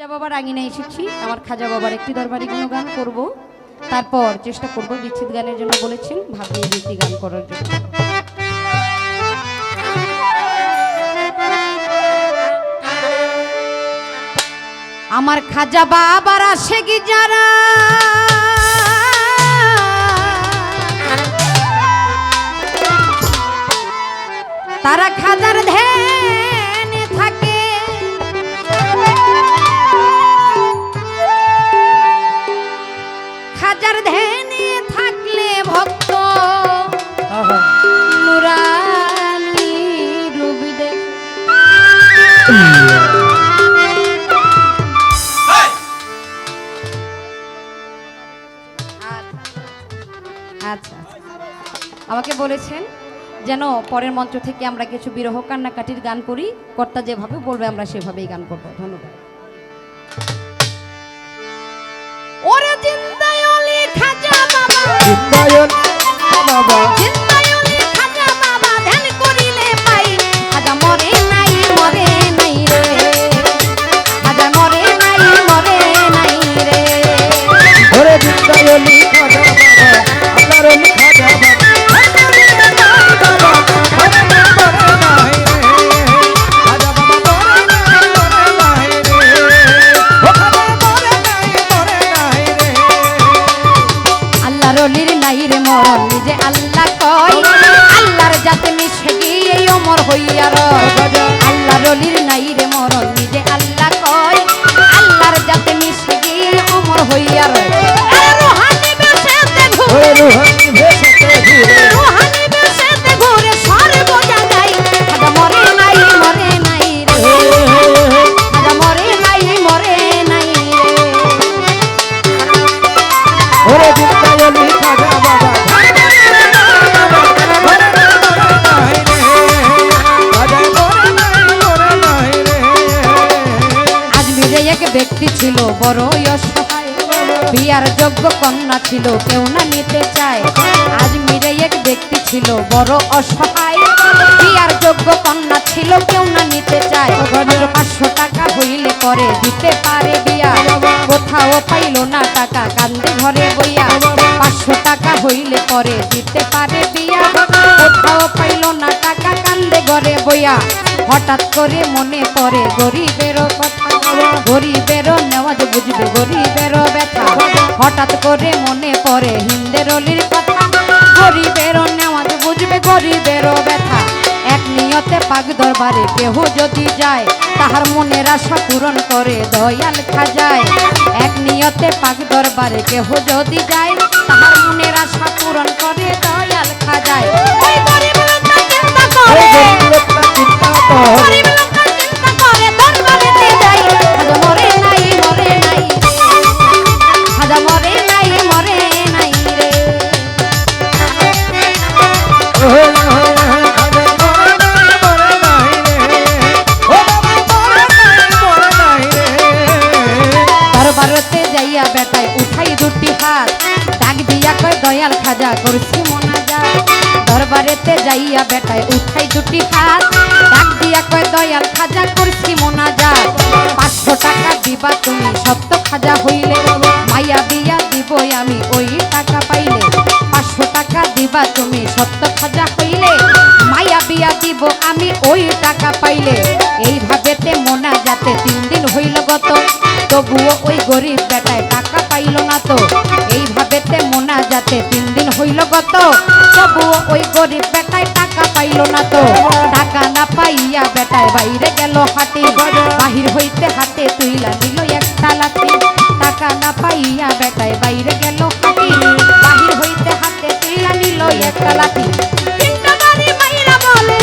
খাজা বাবার আঙিনা এসেছি। আমার খাজা বাবার একটি দরবারি গুণগান করব, তারপর চেষ্টা করব বিচ্ছেদ গানের জন্য বলেছেন, ভাবিয়ে দুটি গান করার জন্য। আমার খাজা বাবার আশেকি যারা তারা খাজার ধ্যানে থাকে, খাজার ধ্যানে থাকলে ভক্ত নুরানি রূপ দেখে। আচ্ছা, আমাকে বলেছেন যেন পরের মঞ্চ থেকে আমরা কিছু বিরহ কান্নাকাটির গান করি, কর্তা যেভাবে বলবে আমরা সেভাবেই গান করব। ধন্যবাদ। ওরে জিন্দায় ওলি খাজা বাবা, জিন্দায় ওলি বাবা, জিন্দায় ওলি খাজা বাবা, ধ্যান করিলে পাই খাজা মরে নাই রে, খাজা মরে নাই রে। ওরে জিন্দায় ওলি খাজা বাবা, আপনার ওলি খাজা বাবা, নিজে আল্লাহ কয় আল্লাহর যাতে মিশে গিয়ে অমর হইয়া রয়। আল্লাহর অলির নাই রে মরণ, নিজে আল্লাহ কয় আল্লাহর যাতে মিশে গিয়ে অমর হইয়া রয়। রুহানি বেশেতে ঘুরে, রুহানি বেশেতে ঘুরে, রুহানি বেশেতে ঘুরে সর্ব জায়গায় খাজা মরে নাই রে, খাজা মরে নাই রে। ওরে জিন্দায় ওলি খাজা বাবা, ব্যক্তি ছিল বড় অসহায়, বিয়ার যোগ্য কন্যা ছিল কেউ না নিতে চায়। আজমিরে এক ব্যক্তি ছিল বড় অসহায়, বিয়ার যোগ্য কন্যা ছিল কেউ না নিতে চায়। 500 টাকা হইলে পরে দিতে পারে বিয়া, কোথাও পাইল না টাকা কান্দে ঘরে বইয়া। 500 টাকা হইলে পরে দিতে পারে বিয়া, কোথাও পাইল না টাকা কান্দে ঘরে বইয়া। হঠাৎ করে মনে পড়ে গরিবেরও কথা, গরিবেরও নেওয়াজ বুঝবে গরিবেরও ব্যথা। হঠাৎ করে মনে পড়ে হিন্দের অলির কথা, গরিবেরও নেওয়াজ বুঝবে গরিবেরও ব্যথা। এক নিয়তে পাক দরবারে কেহ যদি যায়, তাহার মনের আশা পূরণ করে দয়াল খাজায়। এক নিয়তে পাক দরবারে কেহ যদি যায়, তাহার মনের আশা পূরণ করে দয়াল খাজায়। ওই গরিব লোকটা চিন্তা করে, চিন্তা কর, গরিব লোকটা চিন্তা করে দরবারেতে যাই, খাজা মরে নাই রে, খাজা মরে নাই রে। দরবারতে যাইয়া বেটায় উঠাই দুটি হাত, ডাক দিয়া কয় দয়াল খাজা করছি মোনাজাত। দরবারেতে যাইয়া বেটায় উঠাই দুটি হাত, ডাক দিয়া কয় দয়াল খাজা করছি মোনাজাত। 500 টাকা দিবা তুমি সত্য খাজা হইলে, মাইয়া বিয়া দিব আমি ওই টাকা পাইলে। 500 টাকা দিবা তুমি সত্য খাজা হইলে, মাইয়া বিয়া দিব আমি ওই টাকা পাইলে। এইভাবেতে মোনাজাতে 3 দিন হইল গত, তবুও ওই গরিব বেটায় টাকা পাইল না তো। এইভাবেতে মোনাজাতে 3 দিন হইল গত, তবুও ওই গরিব বেটায় টাকা পাইল না তো। টাকা না পাইয়া বেটায় বাইরে গেল হাটে, বাহির হইতে হাতে তুইলা দিল একটা লাঠি। টাকা না পাইয়া বেটায় বাইরে গেল হাটে, বাহির হইতে হাতে তুইলা নিল একটা লাঠি। তিনটা বাড়ি মাইরা বলে,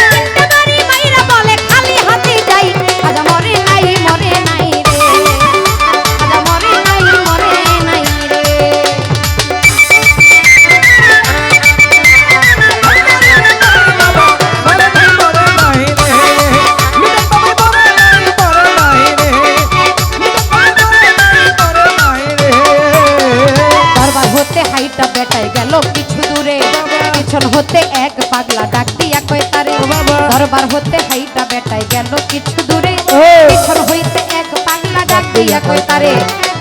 তিনটা বাড়ি মাইরা বলে খালি হাতে যাই, খাজা মরে নাই রে, খাজা মরে নাই রে। দরবার হতে হাইটা বেটায় গেল কিছু দূরে, পিছন হতে এক পাগলা ডাক দিয়া কয় তারে। দরবার হতে হাইটা বেটায় গেল কিছু দূরে, পিছন হইতে দিয়া কই তারে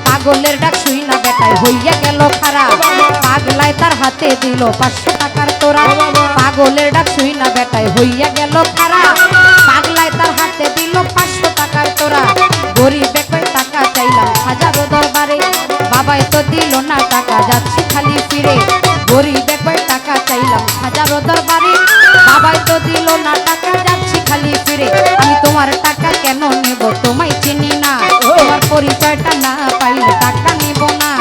পাগলের ডাক শুই না বেটায় হইয়া গেল খারা পাগলায় তার হাতে দিল 500 টাকার তোরা পাগলের ডাক শুই না বেটায় হইয়া গেল খারা পাগলায় তার হাতে দিল 500 টাকার তোরা গরিবে কই টাকা চাইলাম হাজারো দরবারে বাবাই তো দিল না টাকা যাচ্ছি খালি ফিরে গরিবে কই টাকা চাইলাম হাজারো দরবারে বাবাই তো দিল না টাকা যাচ্ছি খালি ফিরে আমি তোমার টাকা কেন নেব তোমায় চিনি না তোমার পরিচয়টা না পাইলে টাকা নেব না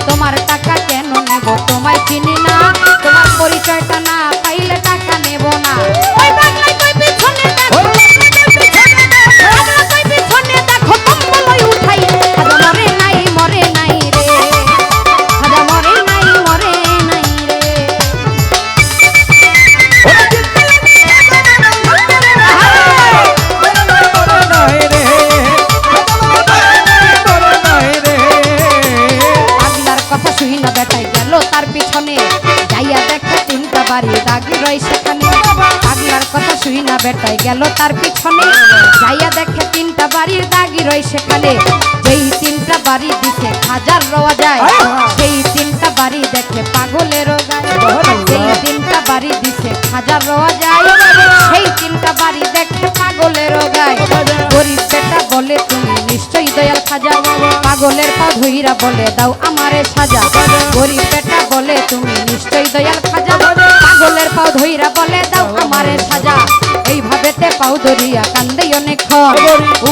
তোমার টাকা কেন নেব তোমায় চিনি না তোমার পরিচয়টা না পাইলে টাকা নেব না ওই বাংলায় কই পিছনে দেখো বাংলা কই পিছনে দেখো কম্বলই উঠাই হাজা মরে নাই রে হাজা মরে নাই রে পাগলার কথা শুই না বেটাই গেল তার পিছনে যাইয়া দেখে 3টা বাড়ি দাগি রয় সেখানে পাগলার কথা শুই না বেটাই গেল তার পিছনে যাইয়া দেখে 3টা বাড়ির দাগি রয় সেখানে যেই 3টা বাড়ি দিছে হাজার রওয়া যায় সেই 3টা বাড়ি দেখে পাগলেরও গায় যেই 3টা বাড়ি দিছে হাজার রওয়া যায় সেই 3টা বাড়ি দেখে পাগলেরও গায় গরিব বেটা বলে তুমি নিশ্চয়ই দয়াল খাজা পাগলের পা ধইরা বলে দাও আমারে সাজা গরিব বেটা বলে তুমি নিশ্চয়ই দয়াল খাজা পাগলের পা ধইরা বলে দাও আমারে সাজা এইভাবেতে পাও ধরিয়া কান্দে অনেকক্ষণ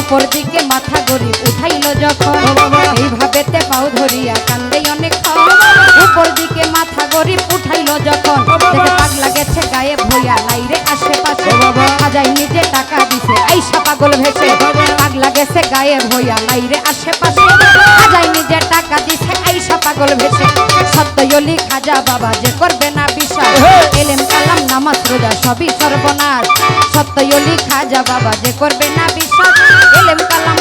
উপর দিকে মাথা গরিব উঠাইলো যখন এইভাবেতে পাও ধরিয়া কান্দে অনেকক্ষণ উপর দিকে মাথা গরিব উঠাইলো যখন দেখে পাগলা গেছে গায়েব হইয়া নাই রে আশেপাশে খাজাই নিজে টাকা দিছে আইসা পাগল ভেসে পাগলা গেছে গায়েব হইয়া নাই রে আশেপাশে খাজাই নিজে টাকা দিছে আইসা পাগল ভেসে সত্যয়লি খাজা বাবা যে করবে না বিশ্বাস এলেম কালাম নামাজ রোজা সবই সর্বনাশ সত্যয়লি খাজা বাবা যে করবে না বিশ্বাস এলেম কালাম